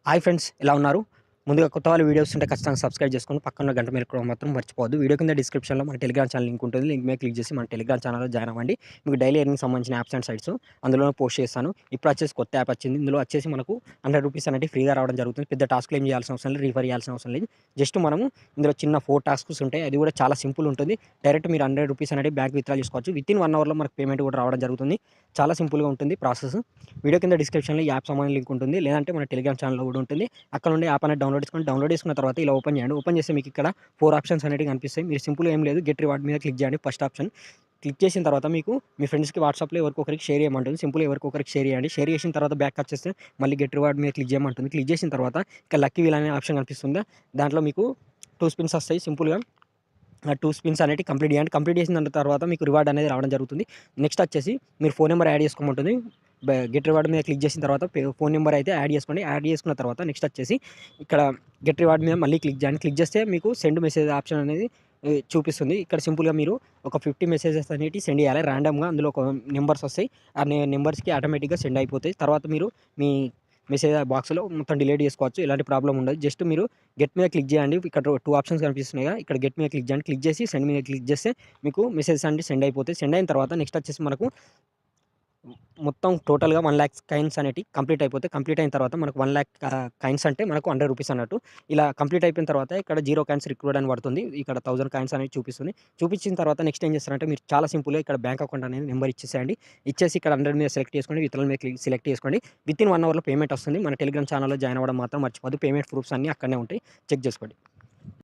Hi friends, ఎలా ఉన్నారు? ముందుగా కొత్త వాళ్ళ వీడియోస్ ఉంటే ఖచ్చితంగా సబ్స్క్రైబ్ చేసుకొని పక్కన గంట మెలుకోవడం మాత్రం మర్చిపోవద్దు. వీడియో కింద డిస్క్రిప్షన్‌లో మన టెలిగ్రామ్ ఛానల్ లింక్ ఉంటుంది. లింక్ మీద క్లిక్ చేసి మన టెలిగ్రామ్ ఛానల్‌లో జాయిన్ అవ్వండి. మీకు డైలీ ఎర్నింగ్‌కి సంబంధించిన యాప్స్ అండ్ సైట్స్ అందులోనే పోస్ట్ చేస్తాను. ఇప్పుడు వచ్చేసి కొత్త యాప్ వచ్చింది. ఇందులో వచ్చేసి మనకు రూ. 100 అనేది ఫ్రీగా రావడం జరుగుతుంది. పెద్ద టాస్క్‌లు ఏం చేయాల్సిన అవసరం లేదు. రిఫర్ చేయాల్సిన అవసరం లేదు. జస్ట్ మనము ఇందులో చిన్న 4 టాస్క్స్ ఉంటాయి. అది కూడా చాలా సింపుల్ ఉంటుంది. డైరెక్ట్ మీరు రూ. 100 అనేది బ్యాంక్ విత్‌డ్రా చేసుకోవచ్చు. వితిన్ 1 అవర్‌లో మనకు పేమెంట్ కూడా రావడం జరుగుతుంది. చాలా సింపుల్‌గా ఉంటుంది ప్రాసెస్. వీడియో కింద డిస్క్రిప్షన్‌లో ఈ యాప్ సంబంధించిన లింక్ ఉంటుంది. లేదంటే మన టెలిగ్రామ్ ఛానల్‌లో కూడా ఉంటుంది. అక్కడ నుండి యాప్ అనేది డౌన్లోడ్ చేసుకున్న తర్వాత ఇలా ఓపెన్ చేయండి. ఓపెన్ చేస్తే మీకు ఇక్కడ 4 ఆప్షన్స్ అనేటివి కనిపిస్తాయి. మీరు సింపుల్‌గా ఏం లేదు, గెట్ రివార్డ్ మీద క్లిక్ చేయండి. ఫస్ట్ ఆప్షన్ క్లిక్ చేసిన తర్వాత మీకు మీ ఫ్రెండ్స్‌కి వాట్సాప్‌లో ఎవరికొకరికి షేర్ చేయమంటుంది. సింపుల్‌గా ఎవరికొకరికి షేర్ చేయండి. షేర్ చేసిన తర్వాత బ్యాక్ వచ్చేస్తే మళ్ళీ గెట్ రివార్డ్ మీద క్లిక్ చేయమంటుంది. క్లిక్ చేసిన తర్వాత ఇక్కడ లక్కీ వీల్ అనే ఆప్షన్ కనిపిస్తుందా, దాంట్లో మీకు 2 స్పిన్స్ వస్తాయి. సింపుల్‌గా ఆ 2 స్పిన్స్ అనేటివి కంప్లీట్ చేయండి. కంప్లీట్ చేసిన తర్వాత మీకు రివార్డ్ అనేది రావడం జరుగుతుంది. నెక్స్ట్ వచ్చేసి మీరు ఫోన్ నెంబర్ యాడ్ చేసుకోమంటుంది. గెట్ రివార్డ్ మీద క్లిక్ చేసిన తర్వాత ఫోన్ నెంబర్ అయితే యాడ్ చేసుకోండి. యాడ్ చేసుకున్న తర్వాత నెక్స్ట్ వచ్చేసి ఇక్కడ గెట్ రివార్డ్ మీద మళ్ళీ క్లిక్ చేయండి. క్లిక్ చేస్తే మీకు సెండ్ మెసేజ్ ఆప్షన్ అనేది చూపిస్తుంది. ఇక్కడ సింపుల్‌గా మీరు ఒక 50 మెసేజెస్ అనేటివి సెండ్ చేయాలి ర్యాండమ్‌గా. అందులో ఒక నెంబర్స్ వస్తాయి. ఆ నెంబర్స్‌కి ఆటోమేటిక్‌గా సెండ్ అయిపోతాయి. తర్వాత మీరు మీ మెసేజ్ బాక్స్‌లో మొత్తం డిలీట్ చేసుకోవచ్చు. ఎలాంటి ప్రాబ్లమ్ ఉండదు. జస్ట్ మీరు గెట్ మీద క్లిక్ చేయండి. ఇక్కడ 2 ఆప్షన్స్ కనిపిస్తున్నాయిగా, ఇక్కడ గెట్ మీద క్లిక్ చేయండి. క్లిక్ చేసి సెండ్ మీద క్లిక్ చేస్తే మీకు మెసేజెస్ అన్నీ సెండ్ అయిపోతాయి. సెండ్ అయిన తర్వాత నెక్స్ట్ వచ్చేసి మనకు మొత్తం టోటల్‌గా 1,00,000 కాయిన్స్ అనేటివి కంప్లీట్ అయిపోతాయి. కంప్లీట్ అయిన తర్వాత మనకు 1,00,000 కాయిన్స్ అంటే మనకు రూ. 100 అన్నట్టు. ఇలా కంప్లీట్ అయిపోయిన తర్వాత ఇక్కడ 0 కాయిన్స్ రిక్రూడ్ అని పడుతుంది. ఇక్కడ 1000 కాయిన్స్ అనేవి చూపిస్తుంది. చూపించిన తర్వాత నెక్స్ట్ ఏం చేస్తారంటే మీరు చాలా సింపుల్‌గా ఇక్కడ బ్యాంక్ అకౌంట్ అనేది నెంబర్ ఇచ్చేసేయండి. ఇచ్చేసి ఇక్కడ 100 మీద సెలెక్ట్ చేసుకోండి. విత్‌డ్రాల్ మీద సెలెక్ట్ చేసుకోండి. వితిన్ 1 అవర్‌లో పేమెంట్ వస్తుంది. మన టెలిగ్రామ్ ఛానల్‌లో జాయిన్ అవ్వడం మాత్రం మర్చిపోవద్దు. పేమెంట్ ప్రూఫ్స్ అన్నీ అక్కడనే ఉంటాయి. చెక్ చేసుకోండి.